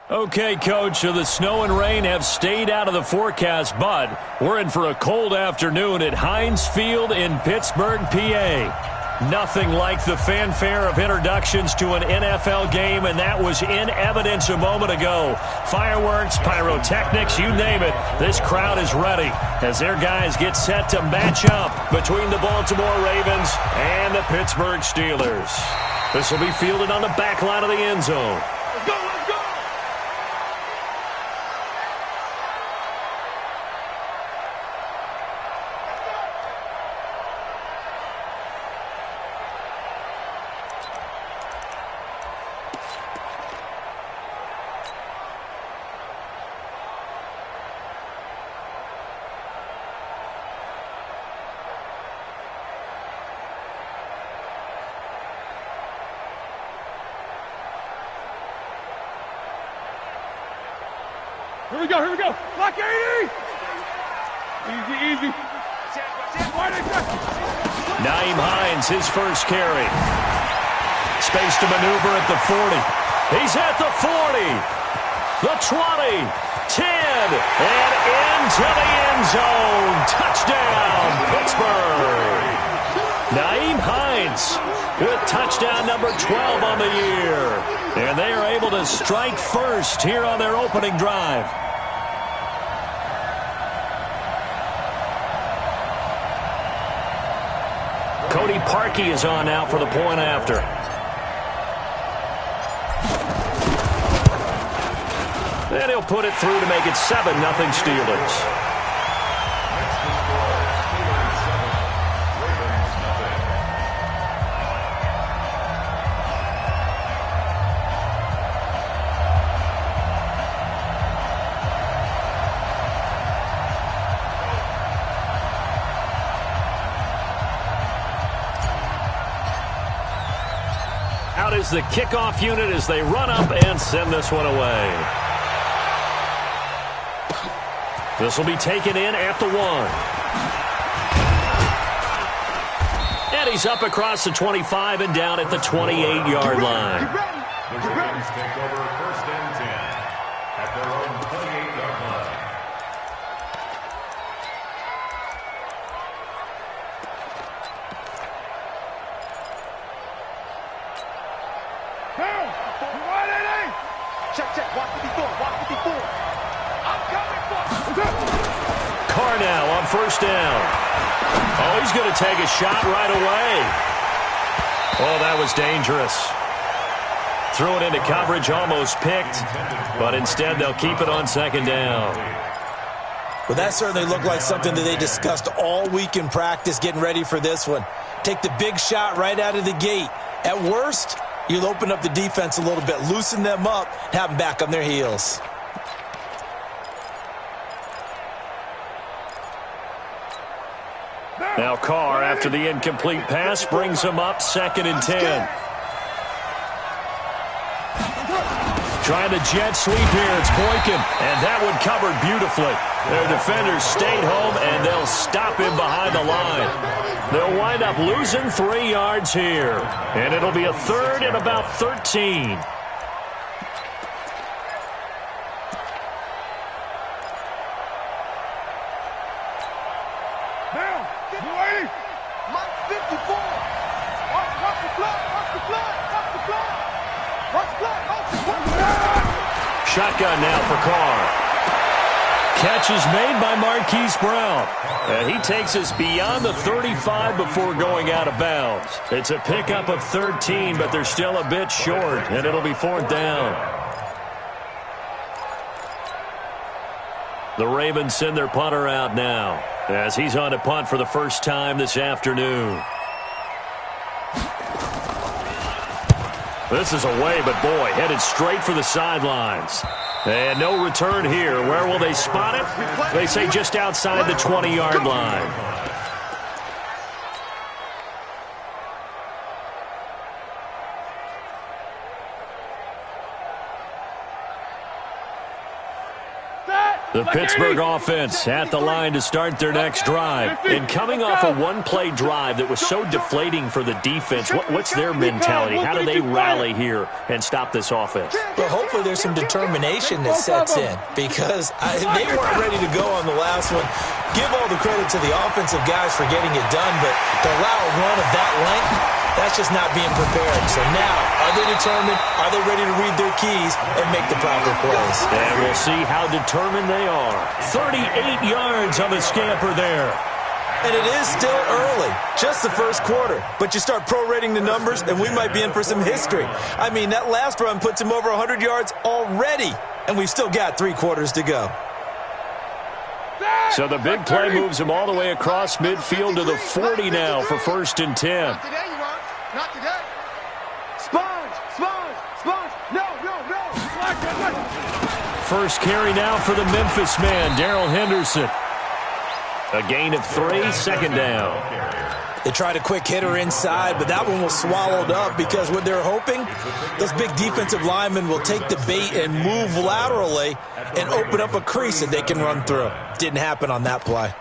Okay, Coach, so the snow and rain have stayed out of the forecast, but we're in for a cold afternoon at Heinz Field in Pittsburgh, PA. Nothing like the fanfare of introductions to an NFL game, and that was in evidence a moment ago. Fireworks, pyrotechnics, you name it, this crowd is ready as their guys get set to match up between the Baltimore Ravens and the Pittsburgh Steelers. This will be fielded on the back line of the end zone. Let's go, let's go! Here we go, here we go. Block 80! Easy, easy. Nyheim Hines, his first carry. Space to maneuver at the 40. He's at the 40. The 20. 10. And into the end zone. Touchdown, Pittsburgh. Nyheim Hines with touchdown number 12 on the year. And they are able to strike first here on their opening drive. Cody Parkey is on now for the point after. And he'll put it through to make it 7-0 Steelers. Out is the kickoff unit as they run up and send this one away. This will be taken in at the 1. And he's up across the 25 and down at the 28-yard line. The Ravens take over 1st and 10 at their own 28-yard line. Check, watch 54, watch 54. I'm coming for Carr now on 1st down. Oh, he's going to take a shot right away. Oh, that was dangerous. Threw it into coverage, almost picked, but instead they'll keep it on 2nd down. Well, that certainly looked like something that they discussed all week in practice getting ready for this one. Take the big shot right out of the gate. At worst, you'll open up the defense a little bit, loosen them up, and have them back on their heels. Now Carr, after the incomplete pass, brings him up 2nd and 10. Trying to jet sweep here, it's Boykin, and that one covered beautifully. Their defenders stayed home, and they'll stop him behind the line. They'll wind up losing 3 yards here, and it'll be a 3rd and about 13. Down, get ready. Mike 54. Watch the blood, watch the blood, watch the blood. Watch the blood, watch the blood. Shotgun now for Carr. Catch is made by Marquise Brown. And he takes us beyond the 35 before going out of bounds. It's a pickup of 13, but they're still a bit short, and it'll be 4th down. The Ravens send their punter out now as he's on to punt for the first time this afternoon. This is away, but boy, headed straight for the sidelines. And no return here. Where will they spot it? They say just outside the 20-yard line. Set. The Pittsburgh offense at the line to start their next drive. And coming off a one-play drive that was so deflating for the defense, what's their mentality? How do they rally here and stop this offense? Well, hopefully there's some determination that sets in because they weren't ready to go on the last one. Give all the credit to the offensive guys for getting it done, but to allow a run of that length, that's just not being prepared. So now, are they determined? Are they ready to read their keys and make the proper plays? And we'll see how determined they are. 38 yards on the scamper there. And it is still early, just the first quarter. But you start prorating the numbers, and we might be in for some history. I mean, that last run puts him over 100 yards already, and we've still got 3 quarters to go. So the big play moves him all the way across midfield to the 40 now for 1st and 10. Not today, you won't. Not today. Sponge, sponge, sponge. No, no, no. First carry now for the Memphis man, Darrell Henderson. A gain of 3, 2nd down. They tried a quick hitter inside, but that one was swallowed up because what they're hoping, those big defensive linemen will take the bait and move laterally and open up a crease that they can run through. Didn't happen on that play.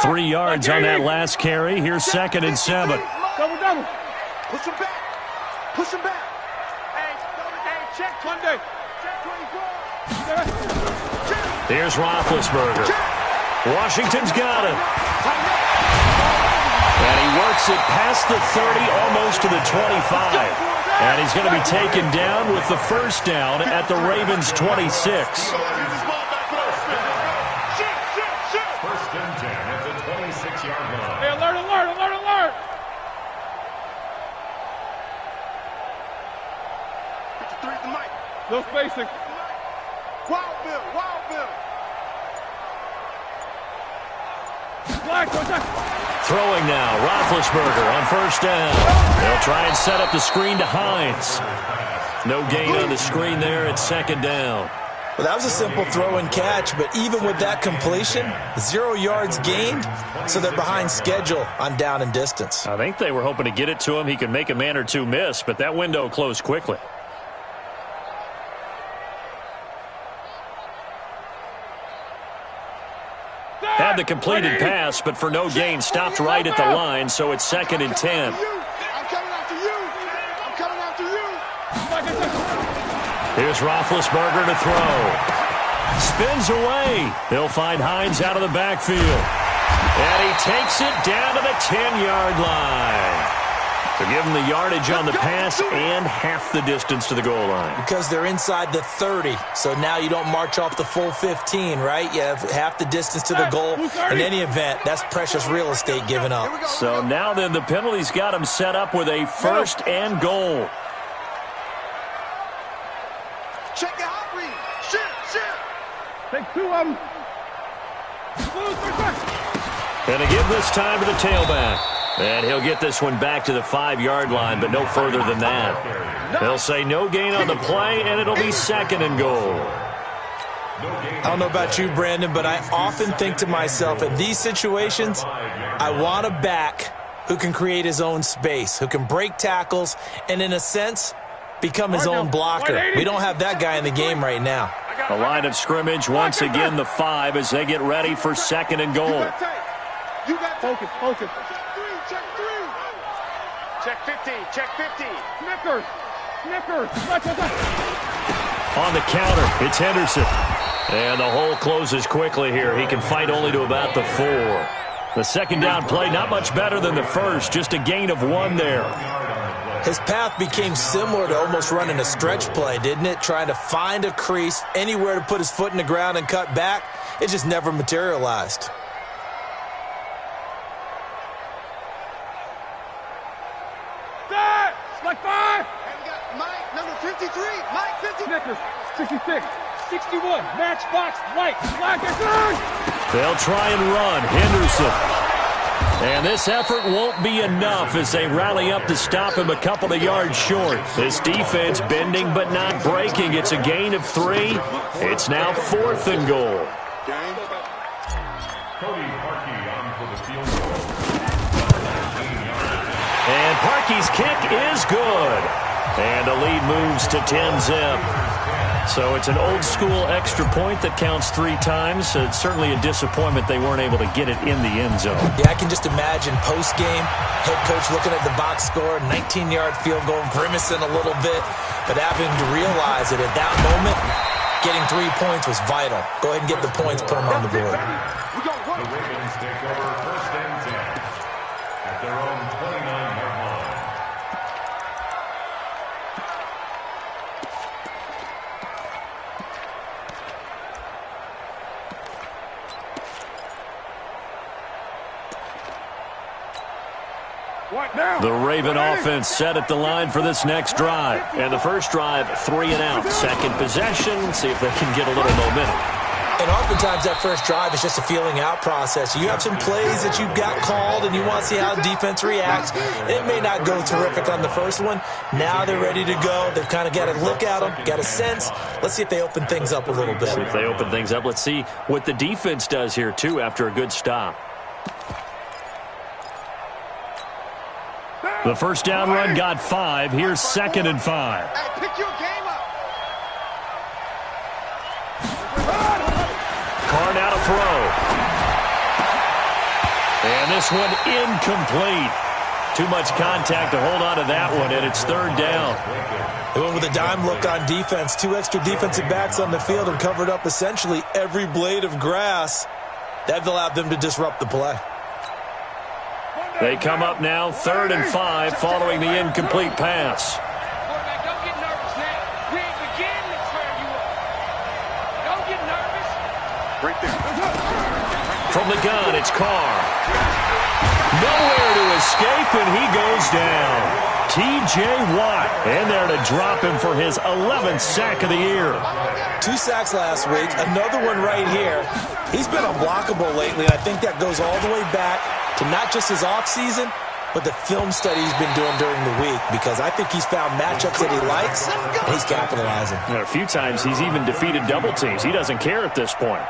Three yards on that last carry. Here's 2nd and 7. Double, double. Push him back. Push him back. Hey, check 20. Check 24. Here's Roethlisberger. Washington's got it. And he works it past the 30, almost to the 25. And he's going to be taken down with the 1st down at the Ravens' 26. 1st and 10 at the 26-yard line. Hey, alert, alert, alert, alert. 53 the mic. No spacing. Wild Bill, Wild Bill. Throwing now, Roethlisberger on 1st down. They'll try and set up the screen to Hines. No gain on the screen there at 2nd down. Well, that was a simple throw and catch, but even with that completion, 0 yards gained, so they're behind schedule on down and distance. I think they were hoping to get it to him. He could make a man or two miss, but that window closed quickly. Had the completed pass, but for no gain, stopped right at the line, so it's 2nd and 10. I'm coming after you. I'm coming after you. Here's Roethlisberger to throw. Spins away. He'll find Hines out of the backfield. And he takes it down to the 10-yard line. To give him the yardage on the pass and half the distance to the goal line. Because they're inside the 30, so now you don't march off the full 15, right? You have half the distance to the goal. In any event, that's precious real estate given up. So now then the penalty's got him set up with a 1st and goal. Check your hot read. Shit. Take 2 of them. And to give this time to the tailback. And he'll get this one back to the 5-yard line, but no further than that. They'll say no gain on the play, and it'll be 2nd and goal. I don't know about you, Brandon, but I often think to myself, in these situations, I want a back who can create his own space, who can break tackles, and in a sense, become his own blocker. We don't have that guy in the game right now. The line of scrimmage, once again, the 5 as they get ready for 2nd and goal. You got Focus. Check 3. Check 15. Check 15. Snickers. On the counter, it's Henderson. And the hole closes quickly here. He can fight only to about the 4. The 2nd down play, not much better than the first. Just a gain of 1 there. His path became similar to almost running a stretch play, didn't it? Trying to find a crease, anywhere to put his foot in the ground and cut back. It just never materialized. Like 5. And we got Mike, number 53. Mike, 50. Snickers. 66. 61. Matchbox. White. Black and third. They'll try and run. Henderson. And this effort won't be enough as they rally up to stop him a couple of yards short. This defense bending but not breaking. It's a gain of 3. It's now 4th and goal. Cody Parkey on for the field goal. And Parkey's kick is good. And the lead moves to 10-zip. So it's an old-school extra point that counts 3 times. It's certainly a disappointment they weren't able to get it in the end zone. Yeah, I can just imagine post-game, head coach looking at the box score, 19-yard field goal, grimacing a little bit, but having to realize that at that moment, getting 3 points was vital. Go ahead and get the points, put them on the board. The Ravens take over 1st and 10 at their own 29-yard line. The Raven offense set at the line for this next drive. And the first drive, 3 and out. Second possession, see if they can get a little momentum. And oftentimes that first drive is just a feeling out process. You have some plays that you've got called and you want to see how defense reacts. It may not go terrific on the first one. Now they're ready to go. They've kind of got to look at them, got a sense. Let's see if they open things up a little bit. See if they open things up. Let's see what the defense does here, too, after a good stop. The first down run got 5. Here's 2nd and 5. Hey, pick your game up. Carr now to throw. And this one incomplete. Too much contact to hold on to that one, and it's 3rd down. They went with a dime look on defense. 2 extra defensive backs on the field and covered up essentially every blade of grass. That allowed them to disrupt the play. They come up now 3rd and 5 following the incomplete pass. Quarterback, don't get nervous now. We ain't beginning to tear you up. Don't get nervous. Right there. From the gun, it's Carr. Nowhere to escape, and he goes down. T.J. Watt in there to drop him for his 11th sack of the year. 2 sacks last week, another one right here. He's been unblockable lately, and I think that goes all the way back to not just his offseason, but the film study he's been doing during the week, because I think he's found matchups that he likes, and he's capitalizing. A few times he's even defeated double teams. He doesn't care at this point.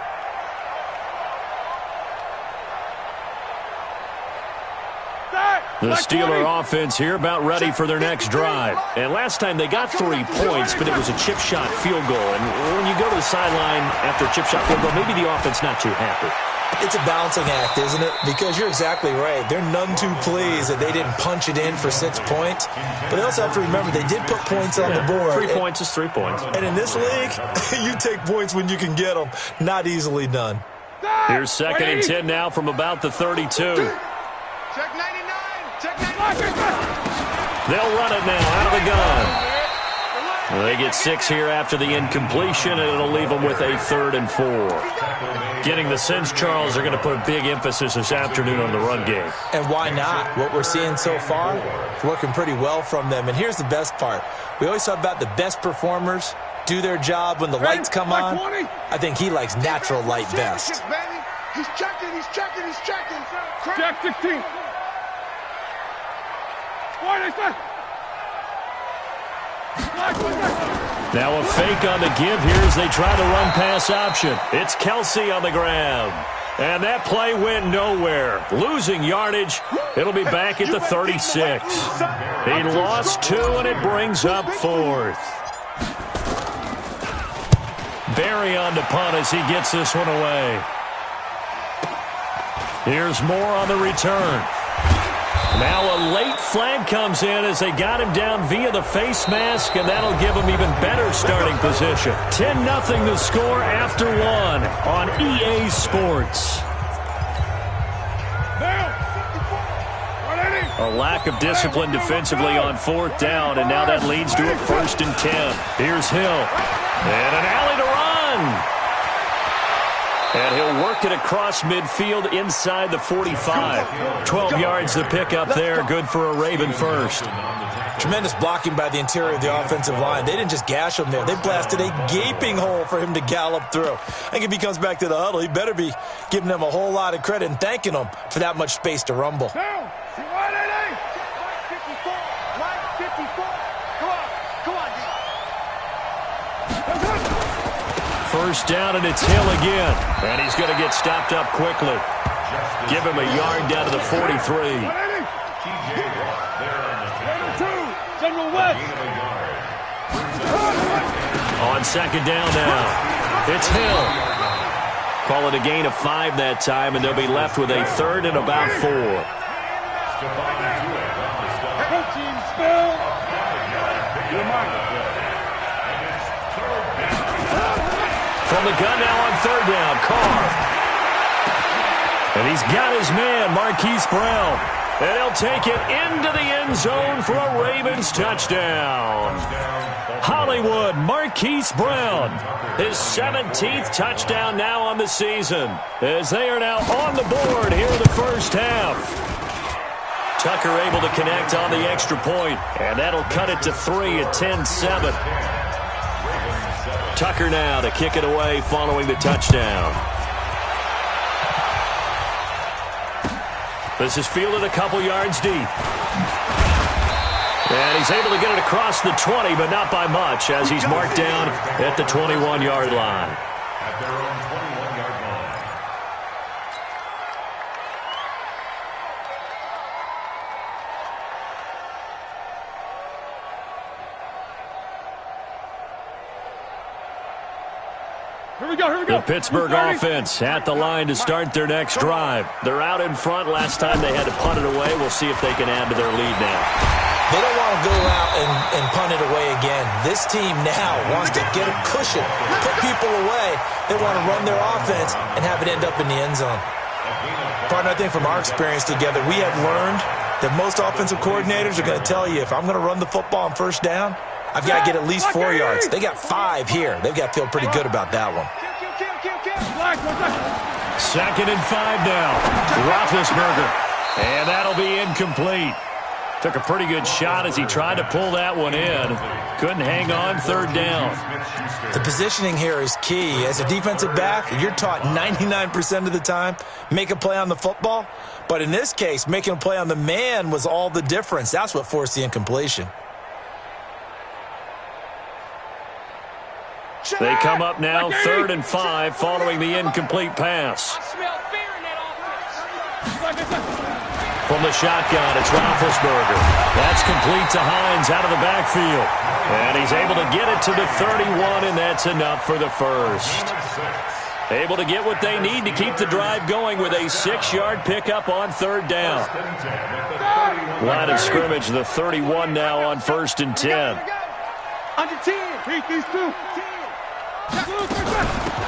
The Steeler offense here about ready for their next drive. And last time they got 3 points, but it was a chip shot field goal. And when you go to the sideline after a chip shot field goal, maybe the offense not too happy. It's a balancing act, isn't it? Because you're exactly right. They're none too pleased that they didn't punch it in for 6 points. But they also have to remember they did put points on the board. 3 points is 3 points. And in this league, you take points when you can get them. Not easily done. Here's 2nd and 10 now from about the 32. Check 99. Check 99. They'll run it now out of the gun. They get 6 here after the incompletion, and it'll leave them with a 3rd and 4. Getting the sense, Charles, they're going to put a big emphasis this afternoon on the run game. And why not? What we're seeing so far is working pretty well from them. And here's the best part. We always talk about the best performers do their job when the lights come on. I think he likes natural light best. He's checking. He's checking. He's checking. Jack 16. Now a fake on the give here as they try to run pass option. It's Kelsey on the grab. And that play went nowhere. Losing yardage. It'll be back at the 36. He lost 2, and it brings up 4th. Barry on to punt as he gets this one away. Here's Moore on the return. Now a late flag comes in as they got him down via the face mask, and that'll give him even better starting position. 10-0 the score after 1 on EA Sports. A lack of discipline defensively on 4th down, and now that leads to a 1st and 10. Here's Hill. And an alley to run. And he'll work it across midfield inside the 45. 12 yards to pick up there. Good for a Raven first. Tremendous blocking by the interior of the offensive line. They didn't just gash him there. They blasted a gaping hole for him to gallop through. I think if he comes back to the huddle, he better be giving them a whole lot of credit and thanking them for that much space to rumble. Line 54. Come on, D. First down, and it's Hill again. And he's going to get stopped up quickly. Give him a yard down to the 43. General West. On second down now, it's Hill. Call it a gain of 5 that time, and they'll be left with a third and about 4. From the gun now on third down, Carr. And he's got his man, Marquise Brown. And he'll take it into the end zone for a Ravens touchdown. Hollywood, Marquise Brown. His 17th touchdown now on the season, as they are now on the board here in the first half. Tucker able to connect on the extra point, and that'll cut it to 3 at 10-7. Tucker now to kick it away following the touchdown. This is fielded a couple yards deep. And he's able to get it across the 20, but not by much, as he's marked down at the 21-yard line. At their own 21-yard line. Here we go. The Pittsburgh offense at the line to start their next drive. They're out in front. Last time they had to punt it away. We'll see if they can add to their lead now. They don't want to go out and punt it away again. This team now wants to get a cushion, put people away. They want to run their offense and have it end up in the end zone. Partner, I think from our experience together, we have learned that most offensive coordinators are going to tell you, if I'm going to run the football on first down, I've got to get at least 4 yards. They got 5 here. They've got to feel pretty good about that one. Second and 5 now. Roethlisberger. And that'll be incomplete. Took a pretty good shot as he tried to pull that one in. Couldn't hang on third down. The positioning here is key. As a defensive back, you're taught 99% of the time, make a play on the football. But in this case, making a play on the man was all the difference. That's what forced the incompletion. They come up now, third and 5, following the incomplete pass. I smell fear in that offense. From the shotgun, it's Roethlisberger. That's complete to Hines out of the backfield. And he's able to get it to the 31, and that's enough for the first. Able to get what they need to keep the drive going with a 6-yard pickup on third down. Line of scrimmage, the 31 now on first and 10. Under 10. Beat these two.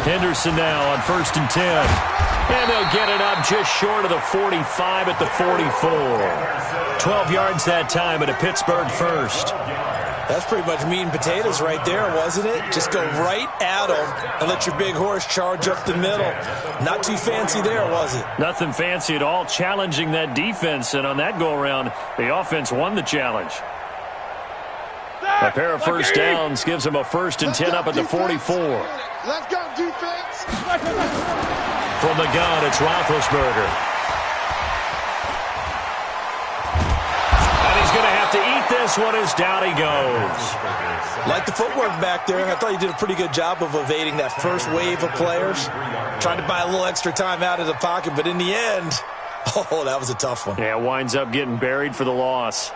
Henderson now on first and 10. And they'll get it up just short of the 45 at the 44. 12 yards that time at a Pittsburgh first. That's pretty much meat and potatoes right there, wasn't it? Just go right at them and let your big horse charge up the middle. Not too fancy there, was it? Nothing fancy at all, challenging that defense. And on that go-around, the offense won the challenge. A pair of first downs gives them a first and 10 up at the 44. Let's go, defense. From the gun, it's Roethlisberger. And he's going to have to eat this one as down he goes. Like the footwork back there, I thought he did a pretty good job of evading that first wave of players. Trying to buy a little extra time out of the pocket, but in the end, oh, that was a tough one. Yeah, winds up getting buried for the loss.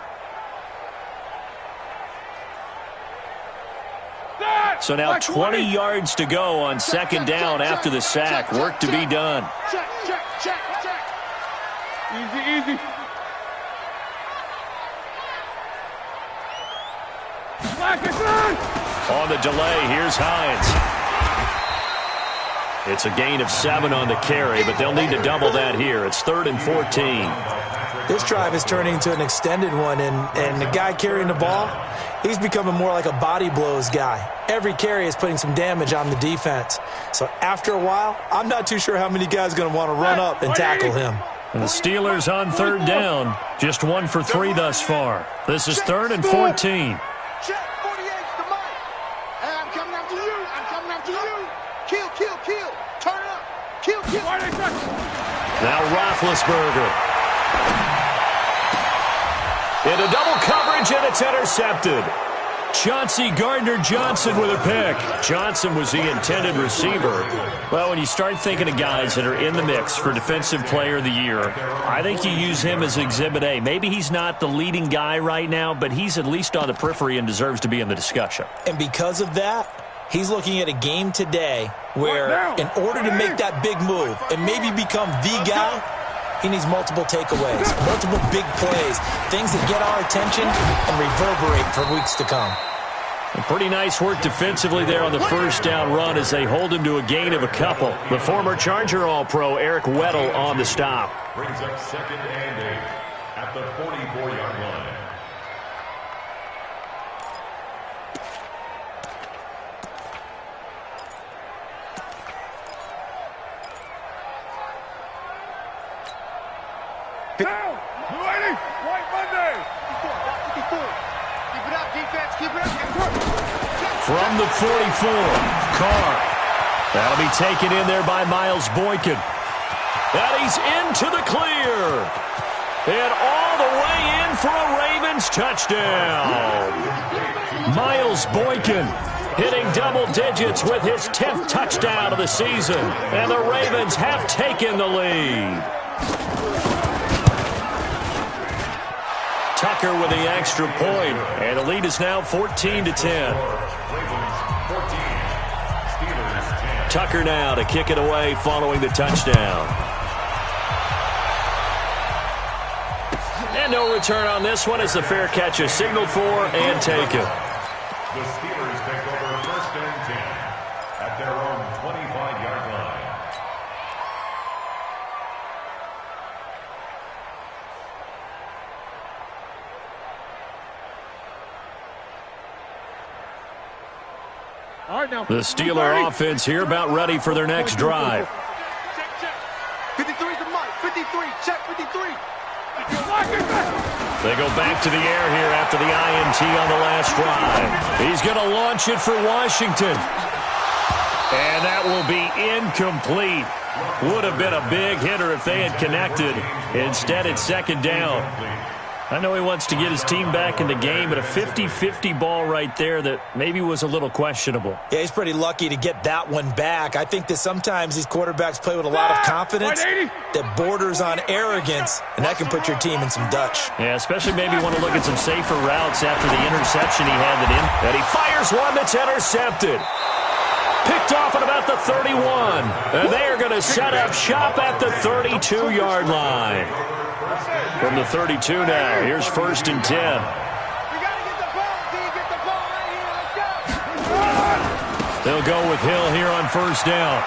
So now 20 yards to go on second down after the sack. Work to be done. Check. Easy. On the delay, here's Hines. It's a gain of 7 on the carry, but they'll need to double that here. It's 3rd and 14. This drive is turning into an extended one, and the guy carrying the ball, he's becoming more like a body blows guy. Every carry is putting some damage on the defense. So after a while, I'm not too sure how many guys are going to want to run up and tackle him. And the Steelers on third down, just 1 for 3 thus far. This is 3rd and 14. Check 48's the mic. I'm coming after you. Kill. Turn it up. Kill. Now Roethlisberger. Into double coverage, and it's intercepted. Chauncey Gardner-Johnson with a pick. Johnson was the intended receiver. Well, when you start thinking of guys that are in the mix for Defensive Player of the Year, I think you use him as Exhibit A. Maybe he's not the leading guy right now, but he's at least on the periphery and deserves to be in the discussion. And because of that, he's looking at a game today where in order to make that big move and maybe become the guy, he needs multiple takeaways, multiple big plays, things that get our attention and reverberate for weeks to come. Pretty nice work defensively there on the first down run as they hold him to a gain of a couple. The former Charger All-Pro Eric Weddle on the stop. Brings up 2nd and 8 at the 44-yard line. Down! Ready? White Monday! 54. Keep it up, defense. Keep it up. From the 44, Carr. That'll be taken in there by Miles Boykin. And he's into the clear. And all the way in for a Ravens touchdown. Miles Boykin hitting double digits with his 10th touchdown of the season. And the Ravens have taken the lead. Tucker with the extra point, and the lead is now 14-10. Tucker now to kick it away following the touchdown. And no return on this one as the fair catch is signaled for and taken. The Steelers take over 1st and 10 at their own 25-yard line. The Steeler offense here about ready for their next drive. Check. 53 is the mic. 53. Check 53. They go back to the air here after the INT on the last drive. He's going to launch it for Washington. And that will be incomplete. Would have been a big hitter if they had connected. Instead, it's 2nd down. I know he wants to get his team back in the game, but a 50-50 ball right there that maybe was a little questionable. Yeah, he's pretty lucky to get that one back. I think that sometimes these quarterbacks play with a lot of confidence that borders on arrogance, and that can put your team in some Dutch. Yeah, especially maybe want to look at some safer routes after the interception he had that he fires one that's intercepted. Picked off at about the 31. And they are going to set up shop at the 32-yard line. From the 32 now, here's 1st and 10. We got to get the ball, D. Get the ball right here. Let's go. They'll go with Hill here on 1st down.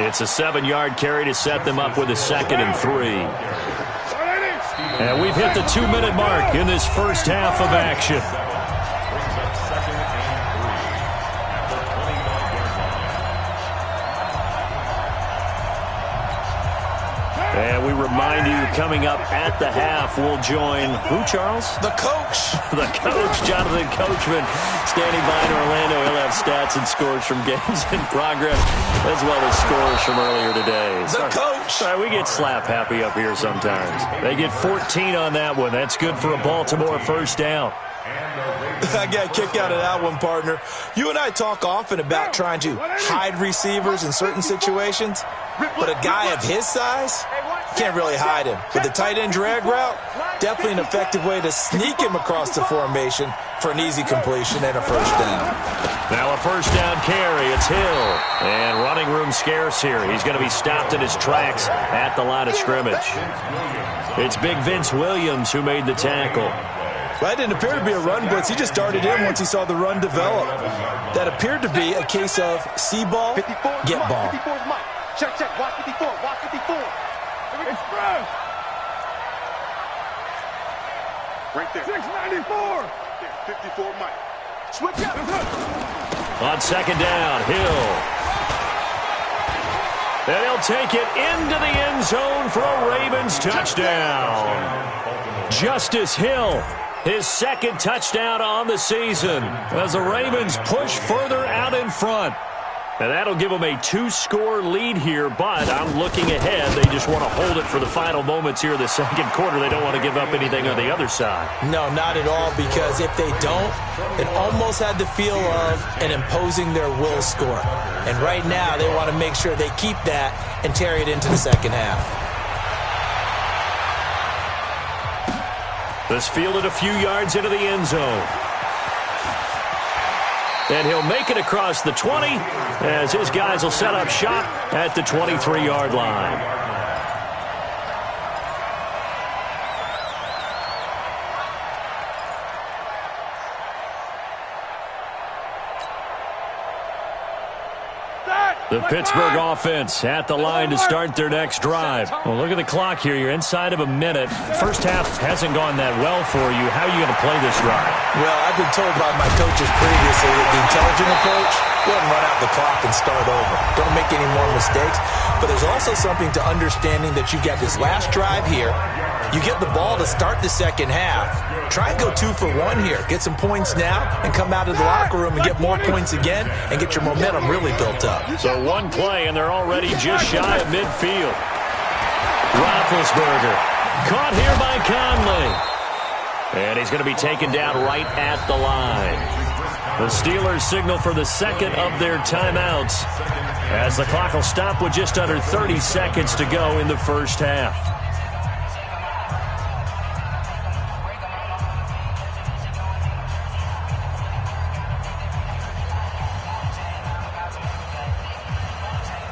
It's a 7-yard carry to set them up with a 2nd and 3. And we've hit the 2-minute mark in this first half of action. And we remind you, coming up at the half, we'll join who, Charles? The coach. The coach, Jonathan Coachman, standing by in Orlando. He'll have stats and scores from games in progress, as well as scores from earlier today. The coach. Sorry, we get slap happy up here sometimes. They get 14 on that one. That's good for a Baltimore 1st down. I got a kick out of that one, partner. You and I talk often about trying to hide receivers in certain situations, but a guy of his size, can't really hide him. With the tight end drag route, definitely an effective way to sneak him across the formation for an easy completion and a 1st down. Now a 1st down carry. It's Hill. And running room scarce here. He's going to be stopped in his tracks at the line of scrimmage. It's Big Vince Williams who made the tackle. Well, that didn't appear to be a run blitz. He just darted in once he saw the run develop. That appeared to be a case of see ball, get ball. 54 is Mike. Check. Watch 54. Watch 54. Express. Right there. 694. 54 Mike. Switch up. On 2nd down, Hill. And he'll take it into the end zone for a Ravens touchdown. Justice Hill. His 2nd touchdown on the season as the Ravens push further out in front. And that'll give them a 2-score lead here, but I'm looking ahead. They just want to hold it for the final moments here of the second quarter. They don't want to give up anything on the other side. No, not at all, because if they don't, it almost had the feel of an imposing their will score. And right now, they want to make sure they keep that and carry it into the second half. This fielded a few yards into the end zone. And he'll make it across the 20 as his guys will set up shop at the 23-yard line. The Pittsburgh offense at the line to start their next drive. Well, look at the clock here. You're inside of a minute. First half hasn't gone that well for you. How are you going to play this drive? Well, I've been told by my coaches previously that the intelligent approach, go ahead and run out the clock and start over. Don't make any more mistakes. But there's also something to understanding that you've got this last drive here. You get the ball to start the second half. Try and go 2 for 1 here. Get some points now and come out of the locker room and get more points again and get your momentum really built up. So one play, and they're already just shy of midfield. Roethlisberger caught here by Conley. And he's going to be taken down right at the line. The Steelers signal for the second of their timeouts as the clock will stop with just under 30 seconds to go in the first half.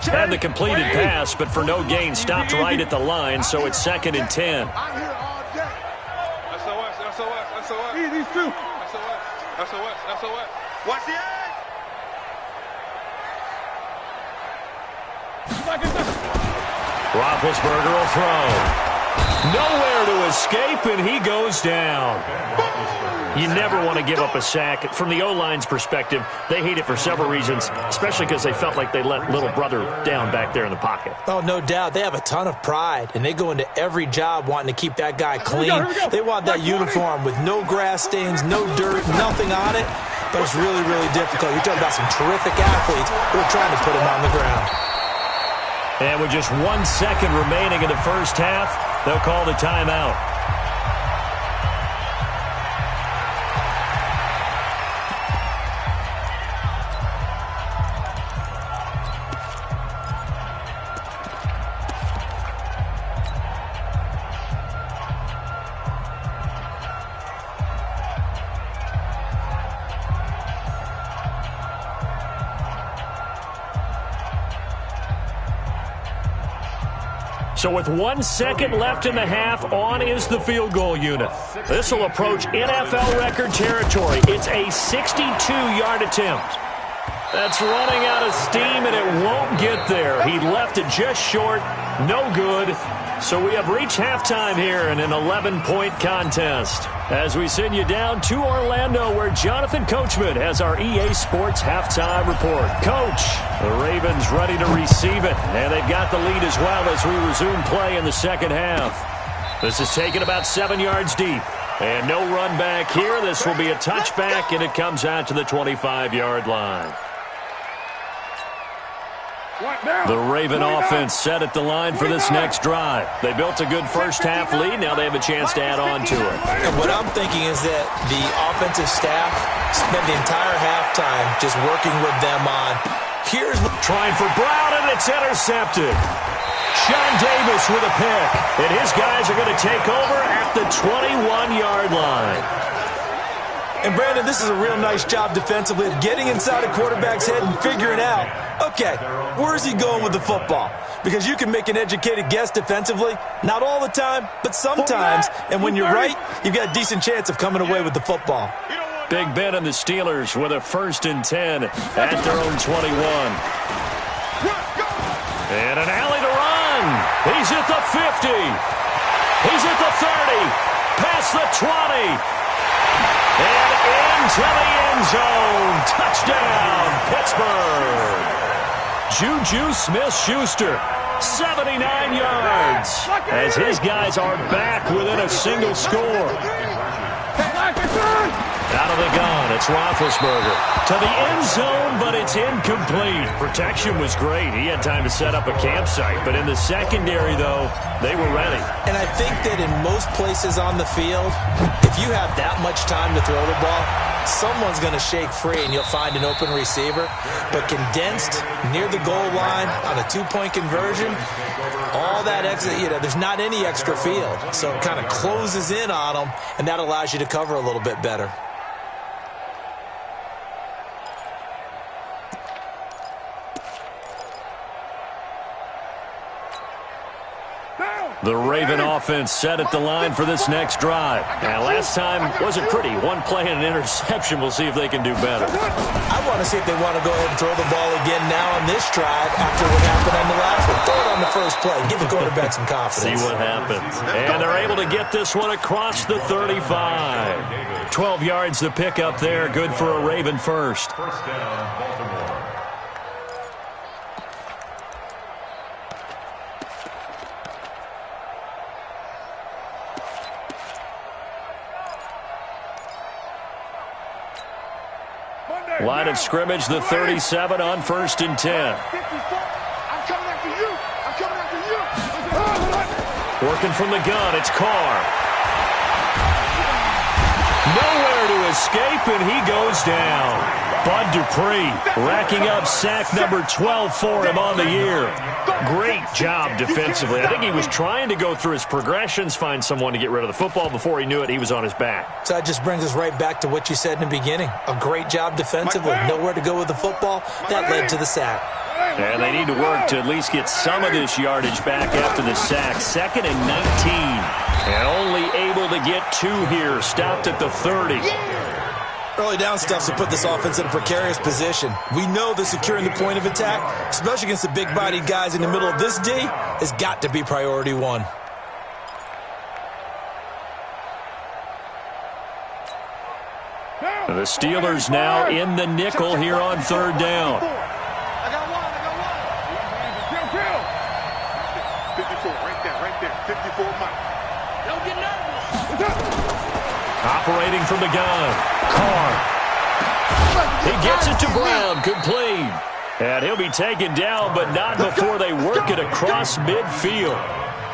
Had the completed pass, but for no gain, stopped right at the line, so it's 2nd and 10. I'm here all day. SOS. These two. SOS. Watch the egg. Roethlisberger will throw. Nowhere to escape, and he goes down. You never want to give up a sack. From the O-line's perspective, they hate it for several reasons, especially because they felt like they let little brother down back there in the pocket. Oh, no doubt. They have a ton of pride, and they go into every job wanting to keep that guy clean. They want that uniform with no grass stains, no dirt, nothing on it. But it's really, really difficult. You're talking about some terrific athletes who are trying to put him on the ground. And with just 1 second remaining in the first half, they'll call the timeout. So with 1 second left in the half, on is the field goal unit. This will approach NFL record territory. It's a 62-yard attempt. That's running out of steam, and it won't get there. He left it just short. No good. So we have reached halftime here in an 11-point contest. As we send you down to Orlando, where Jonathan Coachman has our EA Sports halftime report. Coach, the Ravens ready to receive it, and they've got the lead as well as we resume play in the second half. This is taken about 7 yards deep, and no run back here. This will be a touchback, and it comes out to the 25-yard line. The Raven offense set at the line for this next drive. They built a good first-half lead. Now they have a chance to add on to it. And what I'm thinking is that the offensive staff spent the entire halftime just working with them on, here's what... Trying for Brown, and it's intercepted. Sean Davis with a pick. And his guys are going to take over at the 21-yard line. And, Brandon, this is a real nice job defensively of getting inside a quarterback's head and figuring out, okay, where's he going with the football? Because you can make an educated guess defensively. Not all the time, but sometimes. And when you're right, you've got a decent chance of coming away with the football. Big Ben and the Steelers with a 1st and 10 at their own 21. And an alley to run. He's at the 50. He's at the 30. Past the 20. And into the end zone. Touchdown, Pittsburgh. Juju Smith-Schuster, 79 yards, as his guys are back within a single score. Out of the gun, it's Roethlisberger. To the end zone, but it's incomplete. Protection was great. He had time to set up a campsite. But in the secondary, though, they were ready. And I think that in most places on the field, if you have that much time to throw the ball, someone's going to shake free and you'll find an open receiver. But condensed near the goal line on a two-point conversion, all that extra, there's not any extra field. So it kind of closes in on them, and that allows you to cover a little bit better. The Raven offense set at the line for this next drive. And last time wasn't pretty. One play and an interception. We'll see if they can do better. I want to see if they want to go ahead and throw the ball again now on this drive after what happened on the last one. Throw it on the first play. Give the quarterback some confidence. See what happens. And they're able to get this one across the 35. 12 yards the pick up there. Good for a Raven first. First down, Baltimore. Line of scrimmage, the 37 on 1st and 10. I'm coming after you. I'm coming after you. Working from the gun, it's Carr. Nowhere to escape, and he goes down. Bud Dupree racking up sack number 12 for him on the year. Great job defensively. I think he was trying to go through his progressions, find someone to get rid of the football. Before he knew it, he was on his back. So that just brings us right back to what you said in the beginning. A great job defensively. Nowhere to go with the football. That led to the sack. And they need to work to at least get some of this yardage back after the sack. 2nd and 19. And only able to get 2 here. Stopped at the 30. Early down stuff to put this offense in a precarious position. We know that securing the point of attack, especially against the big-bodied guys in the middle of this D, has got to be priority one. The Steelers now in the nickel here on 3rd down. I got one. 54, right there. 54 Mike. Don't get nervous. Operating from the gun. Carr. He gets it to Brown. Complete. And he'll be taken down, but not before they work it across midfield.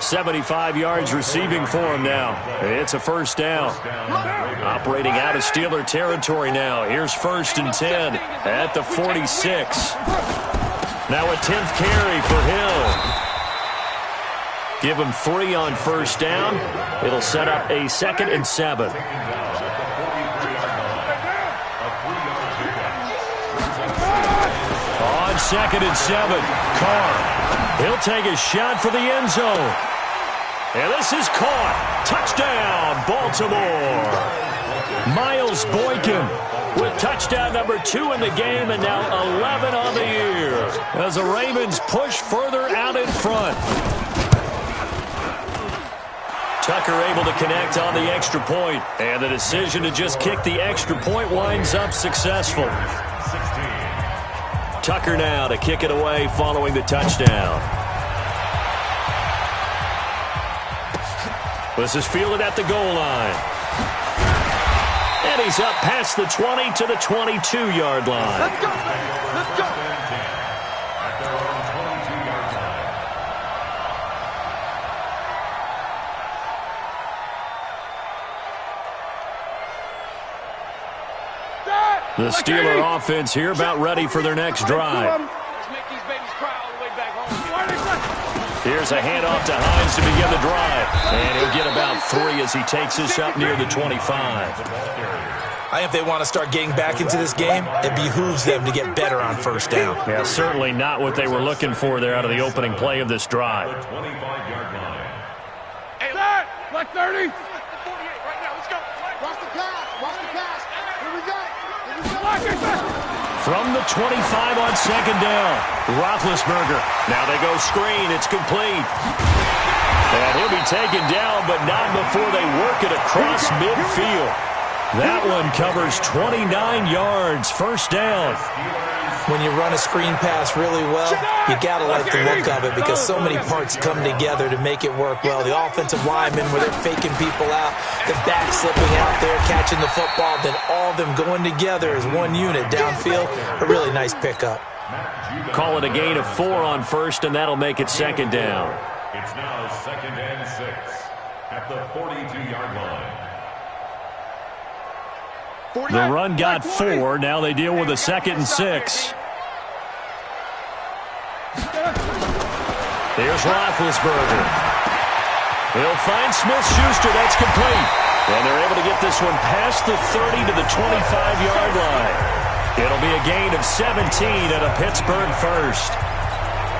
75 yards receiving for him now. It's a 1st down. Operating out of Steeler territory now. Here's 1st and 10 at the 46. Now a 10th carry for Hill. Give him 3 on 1st down. It'll set up a 2nd and 7. On 2nd and 7, Carr. He'll take a shot for the end zone. And this is caught. Touchdown, Baltimore. Miles Boykin with touchdown number 2 in the game, and now 11 on the year as the Ravens push further out in front. Tucker able to connect on the extra point, and the decision to just kick the extra point winds up successful. Tucker now to kick it away following the touchdown. This is fielded at the goal line. And he's up past the 20 to the 22-yard line. Let's go, baby. Let's go. At their own 22-yard line. The Steeler offense here about ready for their next drive. Let's make these babies cry all the way back home. Here's a handoff to Hines to begin the drive. And he'll get about 3 as he takes this up near the 25. I think if they want to start getting back into this game, it behooves them to get better on 1st down. Yeah, certainly not what they were looking for there out of the opening play of this drive. 25-yard line. Hey, lad, like 30. 48 right now. Let's go. Watch the pass. Watch the pass. Here we go. From the 25 on 2nd down, Roethlisberger. Now they go screen. It's complete. And he'll be taken down, but not before they work it across midfield. That one covers 29 yards. First down. When you run a screen pass really well, you got to like the look of it because so many parts come together to make it work well. The offensive linemen, where they're faking people out, the back slipping out there, catching the football, then all of them going together as one unit downfield. A really nice pickup. Call it a gain of 4 on first, and that'll make it second down. It's now 2nd and 6 at the 42-yard line. The run got 4. Now they deal with a 2nd and 6. Here's Roethlisberger. He'll find Smith-Schuster. That's complete. And they're able to get this one past the 30 to the 25-yard line. It'll be a gain of 17 at a Pittsburgh first.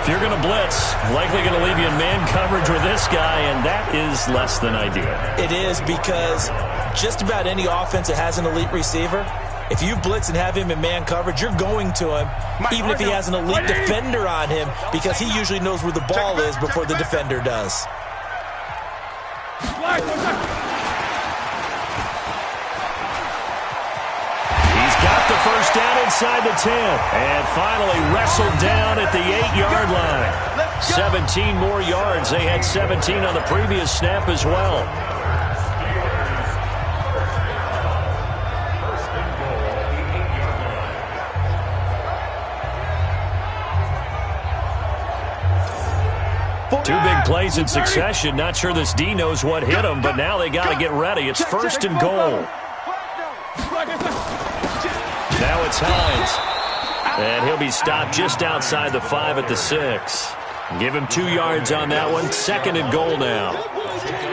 If you're going to blitz, likely going to leave you in man coverage with this guy, and that is less than ideal. It is, because just about any offense that has an elite receiver, if you blitz and have him in man coverage, you're going to him, even if he has an elite defender on him, because he usually knows where the ball is before the defender does. He's got the first down inside the 10, and finally wrestled down at the 8-yard line. 17 more yards. They had 17 on the previous snap as well. Two big plays in succession. Not sure this D knows what hit him, but now they got to get ready. It's 1st and goal. Now it's Hines. And he'll be stopped just outside the 5 at the 6. Give him 2 yards on that one. 2nd and goal now.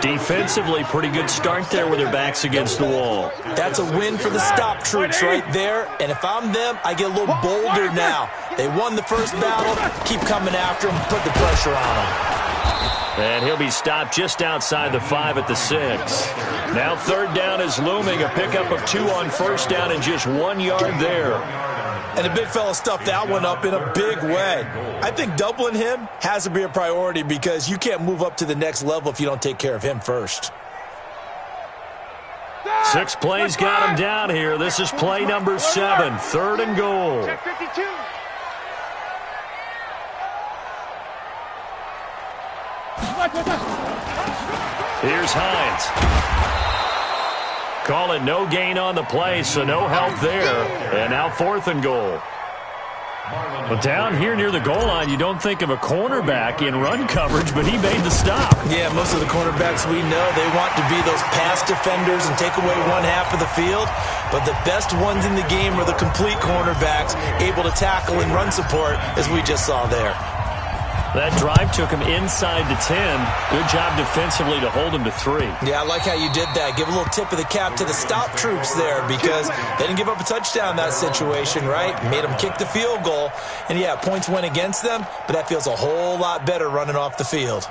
Defensively, pretty good start there with their backs against the wall. That's a win for the stop troops right there. And if I'm them, I get a little bolder now. They won the first battle. Keep coming after them. Put the pressure on them. And he'll be stopped just outside the 5 at the 6. Now 3rd down is looming. A pickup of 2 on first down and just 1 yard there. And the big fella stuffed that one up in a big way. I think doubling him has to be a priority because you can't move up to the next level if you don't take care of him first. 6 plays got him down here. This is play number 7, 3rd and goal. Check 52. Here's Hines. Call it no gain on the play, so no help there. And now 4th and goal. But down here near the goal line, you don't think of a cornerback in run coverage, but he made the stop. Yeah, most of the cornerbacks we know, they want to be those pass defenders and take away one half of the field. But the best ones in the game are the complete cornerbacks, able to tackle and run support, as we just saw there. That drive took him inside the 10. Good job defensively to hold him to 3. Yeah, I like how you did that. Give a little tip of the cap to the stop troops there because they didn't give up a touchdown in that situation, right? Made them kick the field goal. And, yeah, points went against them, but that feels a whole lot better running off the field.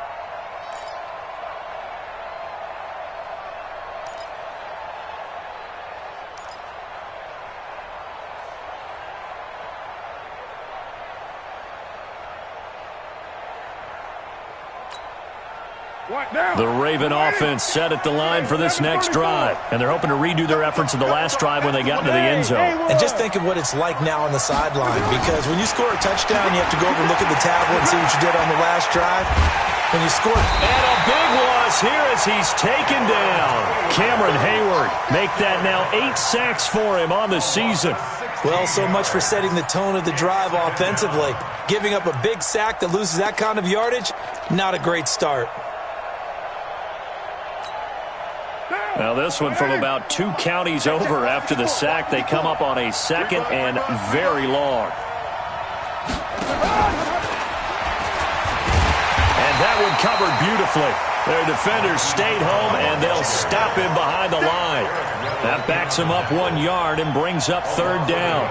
The Raven offense set at the line for this next drive, and they're hoping to redo their efforts of the last drive when they got into the end zone. And just think of what it's like now on the sideline, because when you score a touchdown, you have to go over and look at the tablet and see what you did on the last drive. When you score... And a big loss here as he's taken down. Cameron Hayward make that now 8 sacks for him on the season. Well, so much for setting the tone of the drive offensively. Giving up a big sack that loses that kind of yardage, not a great start. Now this one from about 2 counties over after the sack. They come up on a 2nd and very long. And that one covered beautifully. Their defenders stayed home, and they'll stop him behind the line. That backs him up 1 yard and brings up 3rd down.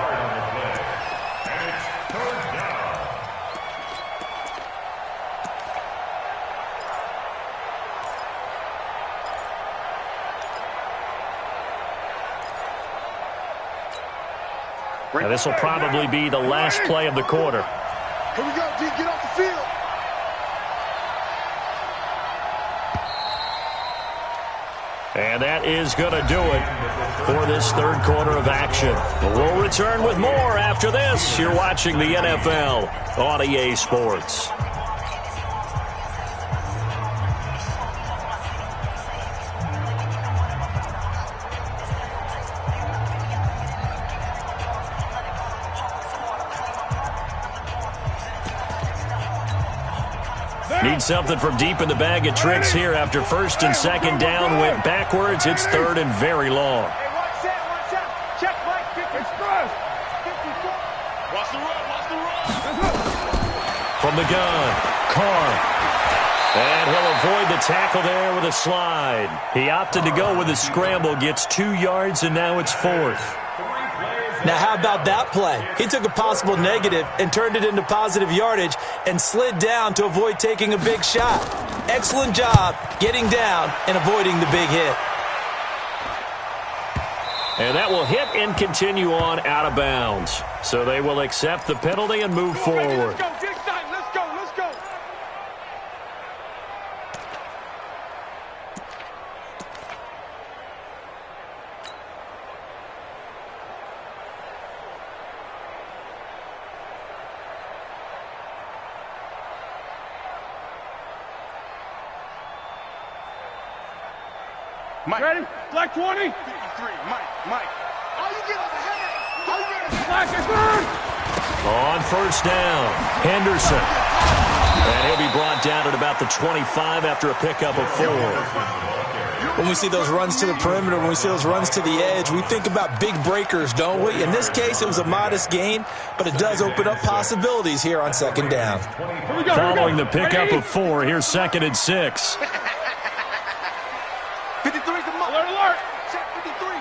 Now this will probably be the last play of the quarter. Here we go, D. Get off the field. And that is going to do it for this third quarter of action. We'll return with more after this. You're watching the NFL on EA Sports. Need something from deep in the bag of tricks here after first and second down went backwards. It's third and very long. Hey, watch out. Check Mike, 54. Watch the run. From the gun, Carr. And he'll avoid the tackle there with a slide. He opted to go with a scramble, gets 2 yards, and now it's fourth. Now, how about that play? He took a possible negative and turned it into positive yardage and slid down to avoid taking a big shot. Excellent job getting down and avoiding the big hit. And that will hit and continue on out of bounds. So they will accept the penalty and move forward. Let's go, big time. Let's go. Mike. Ready? Black 20. 53. Mike. How you get on the head? Black is third. On first down, Henderson. And he'll be brought down at about the 25 after a pickup of 4. When we see those runs to the perimeter, when we see those runs to the edge, we think about big breakers, don't we? In this case, it was a modest gain, but it does open up possibilities here on second down. Following the pickup of 4, here's second and 6. 53's the mark. Alert. Check 53.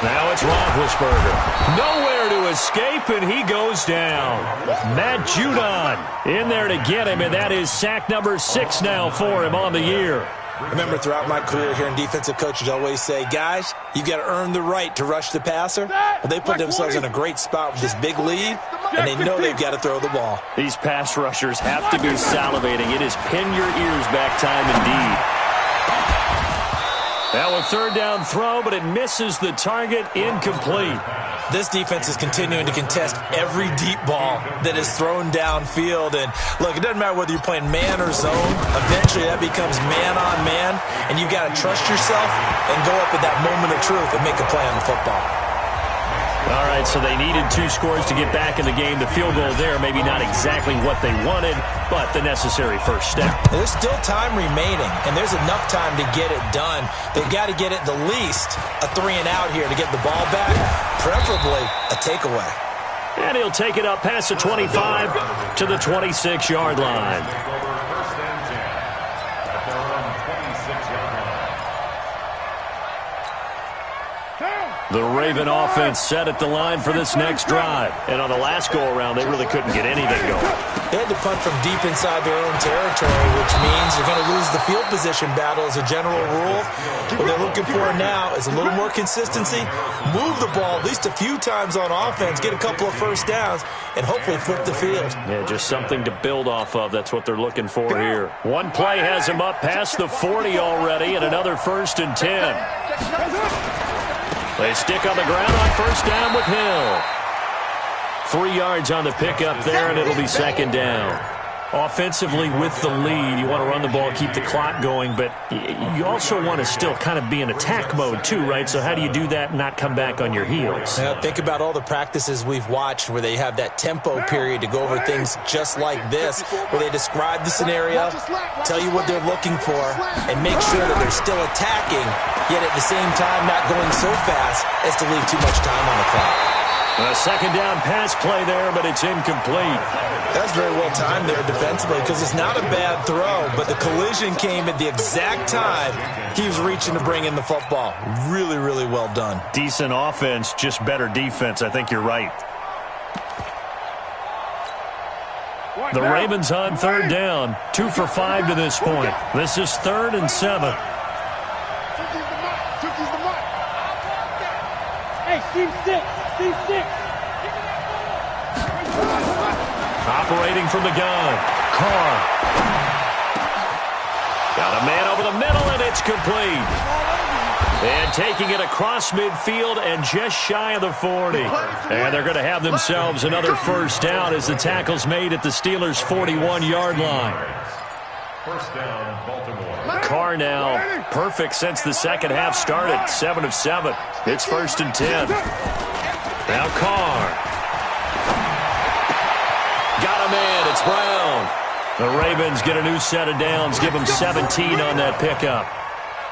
Now it's Roethlisberger. Nowhere to escape, and he goes down. Matt Judon in there to get him, and that is sack number 6 now for him on the year. Remember, throughout my career here in defensive coaches always say, guys, you got to earn the right to rush the passer. Well, they put themselves in a great spot with this big lead, and they know they've got to throw the ball. These pass rushers have to be salivating. It is pin your ears back time indeed. Now a third down throw, but it misses the target, incomplete. This defense is continuing to contest every deep ball that is thrown downfield. And look, it doesn't matter whether you're playing man or zone. Eventually that becomes man on man, and you've got to trust yourself and go up at that moment of truth and make a play on the football. All right, so they needed 2 scores to get back in the game. The field goal there, maybe not exactly what they wanted, but the necessary first step. There's still time remaining, and there's enough time to get it done. They've got to get it the least a 3-and-out here to get the ball back, preferably a takeaway. And he'll take it up past the 25 to the 26-yard line. The Raven offense set at the line for this next drive. And on the last go-around, they really couldn't get anything going. They had to punt from deep inside their own territory, which means you're going to lose the field position battle as a general rule. What they're looking for now is a little more consistency, move the ball at least a few times on offense, get a couple of first downs, and hopefully flip the field. Yeah, just something to build off of. That's what they're looking for here. One play has him up past the 40 already, and another first and 10. They stick on the ground on first down with Hill. 3 yards on the pickup there, and it'll be second down. Offensively with the lead, you want to run the ball, keep the clock going, but you also want to still kind of be in attack mode too, right? So how do you do that and not come back on your heels? Now, think about all the practices we've watched where they have that tempo period to go over things just like this, where they describe the scenario, tell you what they're looking for, and make sure that they're still attacking, yet at the same time not going so fast as to leave too much time on the clock. A second down pass play there, but it's incomplete. That's very well timed there defensively because it's not a bad throw, but the collision came at the exact time he was reaching to bring in the football. Really, really well done. Decent offense, just better defense. I think you're right. The Ravens on third down, 2 for 5 to this point. This is 3rd and 7. Hey, Steve 6. Operating from the gun, Carr. Got a man over the middle, and it's complete. And taking it across midfield and just shy of the 40. And they're going to have themselves another first down as the tackle's made at the Steelers' 41-yard line. First down, Baltimore. Carr now perfect since the second half started. 7 of 7. It's 1st and 10. Now Carr. Got a man. It's Brown. The Ravens get a new set of downs. Give them 17 on that pickup.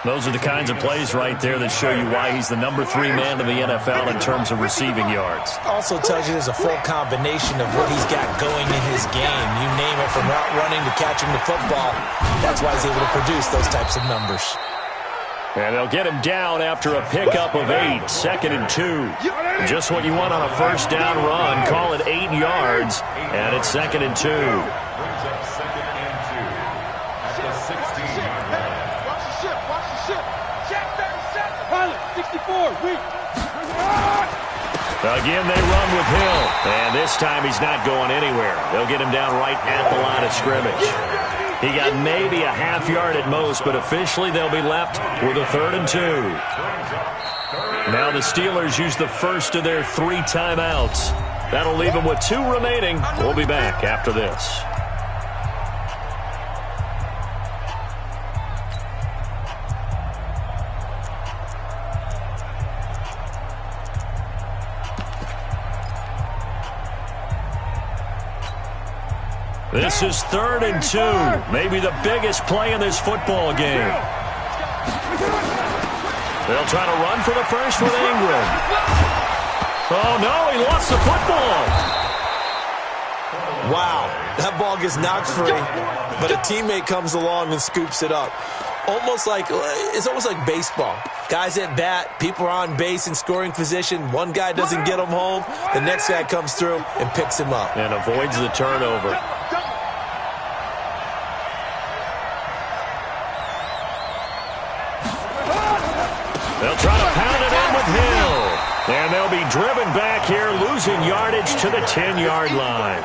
Those are the kinds of plays right there that show you why he's the number 3 man in the NFL in terms of receiving yards. Also tells you there's a full combination of what he's got going in his game. You name it, from route running to catching the football. That's why he's able to produce those types of numbers. And they'll get him down after a pickup of 8. 2nd and 2. Just what you want on a first down run. Call it 8 yards. And it's 2nd and 2. Brings up 2nd and 2 at the 16-yard line. Watch the ship. Watch the ship. Jack 37. Pilot, 64. Weak. Again, they run with Hill. And this time he's not going anywhere. They'll get him down right at the line of scrimmage. He got maybe a half yard at most, but officially they'll be left with a 3rd and 2. Now the Steelers use the first of their 3 timeouts. That'll leave them with 2 remaining. We'll be back after this. This is 3rd and 2. Maybe the biggest play in this football game. They'll try to run for the first with Ingram. Oh, no, he lost the football. Wow, that ball gets knocked free, but a teammate comes along and scoops it up. It's almost like baseball. Guys at bat, people are on base in scoring position. One guy doesn't get him home. The next guy comes through and picks him up. And avoids the turnover. They'll try to pound it in with Hill. And they'll be driven back here, losing yardage to the 10-yard line.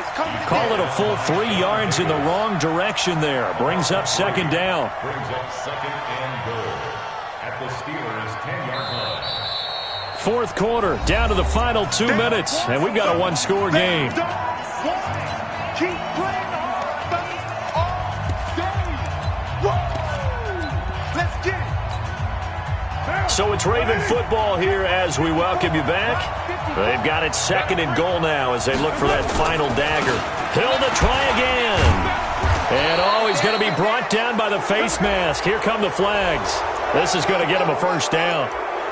Call it a full 3 yards in the wrong direction there. Brings up 2nd down. Brings up 2nd and goal at the Steelers' 10-yard line. 4th quarter, down to the final 2 minutes, and we've got a 1-score game. Keep playing offense all day. Woo! Let's get it. So it's Raven football here as we welcome you back. They've got it 2nd and goal now as they look for that final dagger. Hill to try again. And he's going to be brought down by the face mask. Here come the flags. This is going to get him a first down.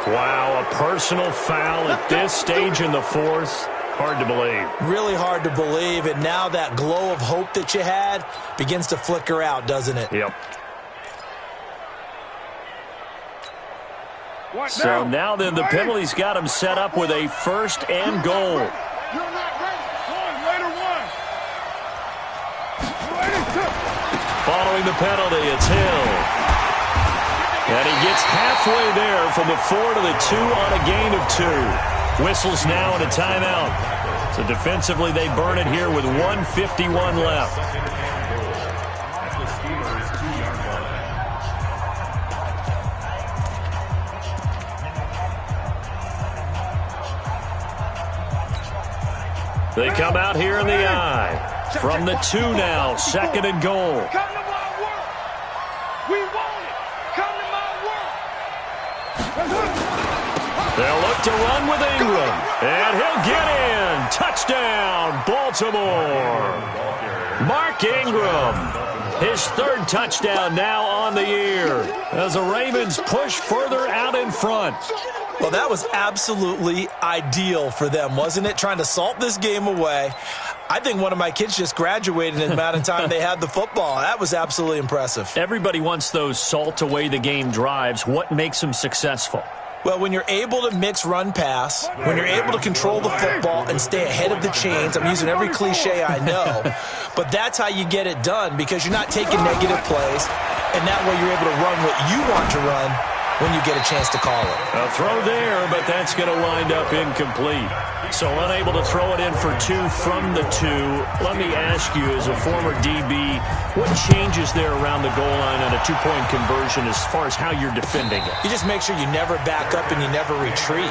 Wow, a personal foul at this stage in the 4th. Hard to believe. Really hard to believe, and now that glow of hope that you had begins to flicker out, doesn't it? Yep. So now then, the penalty's got him set up with a 1st and goal. You're not ready. Later one. Following the penalty, it's Hill. And he gets halfway there from the 4 to the 2 on a gain of 2. Whistles now and a timeout. So defensively, they burn it here with 1:51 left. They come out here in the eye. From the 2 now, 2nd and goal. Come to my work. We want it. Come to my work. They'll look to run with Ingram. And he'll get in. Touchdown, Baltimore. Mark Ingram. His 3rd touchdown now on the year as the Ravens push further out in front. Well, that was absolutely ideal for them, wasn't it? Trying to salt this game away. I think one of my kids just graduated in the amount of time they had the football. That was absolutely impressive. Everybody wants those salt away the game drives. What makes them successful? Well, when you're able to mix run-pass, when you're able to control the football and stay ahead of the chains, I'm using every cliche I know, but that's how you get it done because you're not taking negative plays, and that way you're able to run what you want to run when you get a chance to call it. A throw there, but that's going to wind up incomplete. So unable to throw it in for 2 from the 2. Let me ask you, as a former DB, what changes there around the goal line on a 2-point conversion as far as how you're defending it? You just make sure you never back up and you never retreat.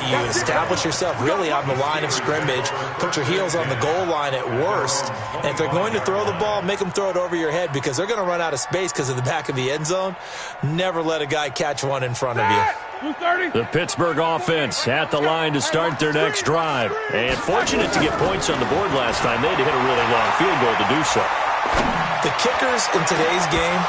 You establish yourself really on the line of scrimmage, put your heels on the goal line at worst, and if they're going to throw the ball, make them throw it over your head because they're going to run out of space because of the back of the end zone. Never let a guy catch one in front of you. The Pittsburgh offense at the line to start their next drive. And fortunate to get points on the board last time. They had to hit a really long field goal to do so. The kickers in today's game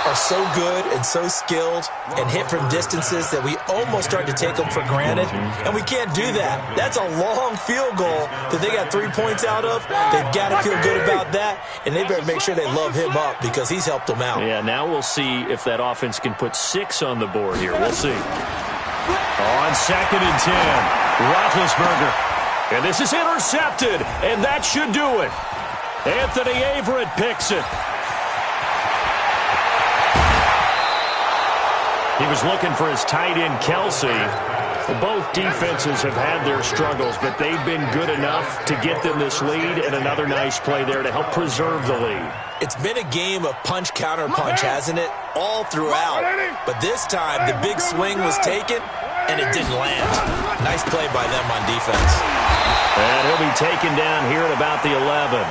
are so good and so skilled and hit from distances that we almost start to take them for granted, and we can't do that. That's a long field goal that they got 3 points out of. They've got to feel good about that, and they better make sure they love him up because he's helped them out. Yeah, now we'll see if that offense can put 6 on the board here. We'll see. On 2nd and 10, Roethlisberger. And this is intercepted, and that should do it. Anthony Averett picks it. He was looking for his tight end, Kelsey. Both defenses have had their struggles, but they've been good enough to get them this lead, and another nice play there to help preserve the lead. It's been a game of punch-counter-punch, hasn't it? All throughout. But this time, the big swing was taken, and it didn't land. Nice play by them on defense. And he'll be taken down here at about the 11.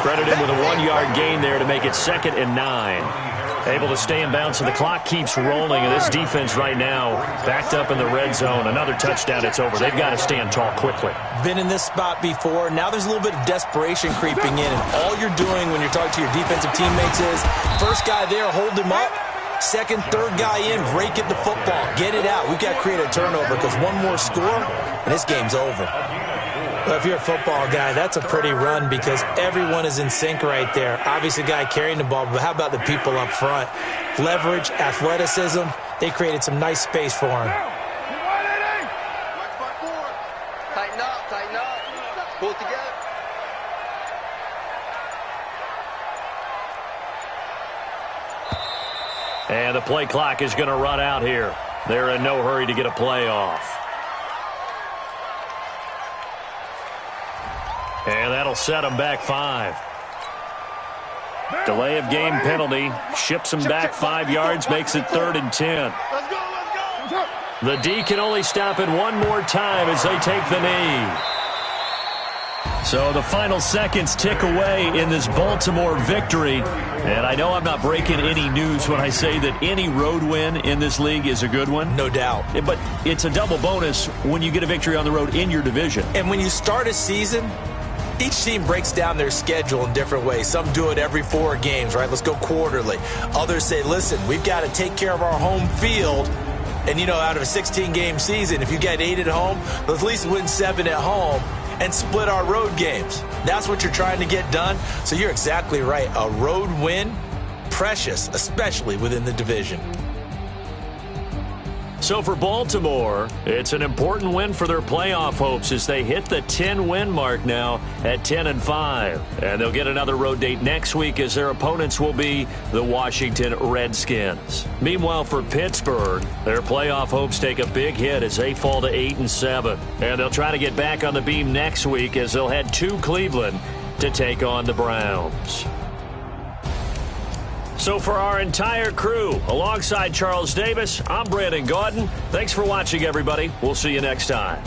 Credit him with a 1-yard gain there to make it 2nd and 9. Able to stay in bounds, so the clock keeps rolling, and this defense right now backed up in the red zone. Another touchdown, it's over. They've got to stand tall quickly. Been in this spot before. Now there's a little bit of desperation creeping in, and all you're doing when you're talking to your defensive teammates is, first guy there, hold him up. Second, third guy in, rake at the football. Get it out. We've got to create a turnover because one more score, and this game's over. Well, if you're a football guy, that's a pretty run because everyone is in sync right there. Obviously, the guy carrying the ball, but how about the people up front? Leverage, athleticism, they created some nice space for him. Tighten up, tighten up. Pull it together. And the play clock is going to run out here. They're in no hurry to get a play off. And that'll set them back 5. Delay of game penalty. Ships them back 5 yards, makes it 3rd and 10. Let's go. The D can only stop it one more time as they take the knee. So the final seconds tick away in this Baltimore victory. And I know I'm not breaking any news when I say that any road win in this league is a good one. No doubt. But it's a double bonus when you get a victory on the road in your division. And when you start a season, each team breaks down their schedule in different ways. Some do it every 4 games, right? Let's go quarterly. Others say, listen, we've got to take care of our home field. And, you know, out of a 16-game season, if you get 8 at home, let's at least win 7 at home and split our road games. That's what you're trying to get done. So you're exactly right. A road win, precious, especially within the division. So for Baltimore, it's an important win for their playoff hopes as they hit the 10-win mark now at 10-5. And they'll get another road date next week as their opponents will be the Washington Redskins. Meanwhile, for Pittsburgh, their playoff hopes take a big hit as they fall to 8-7. And they'll try to get back on the beam next week as they'll head to Cleveland to take on the Browns. So for our entire crew, alongside Charles Davis, I'm Brandon Gaudin. Thanks for watching, everybody. We'll see you next time.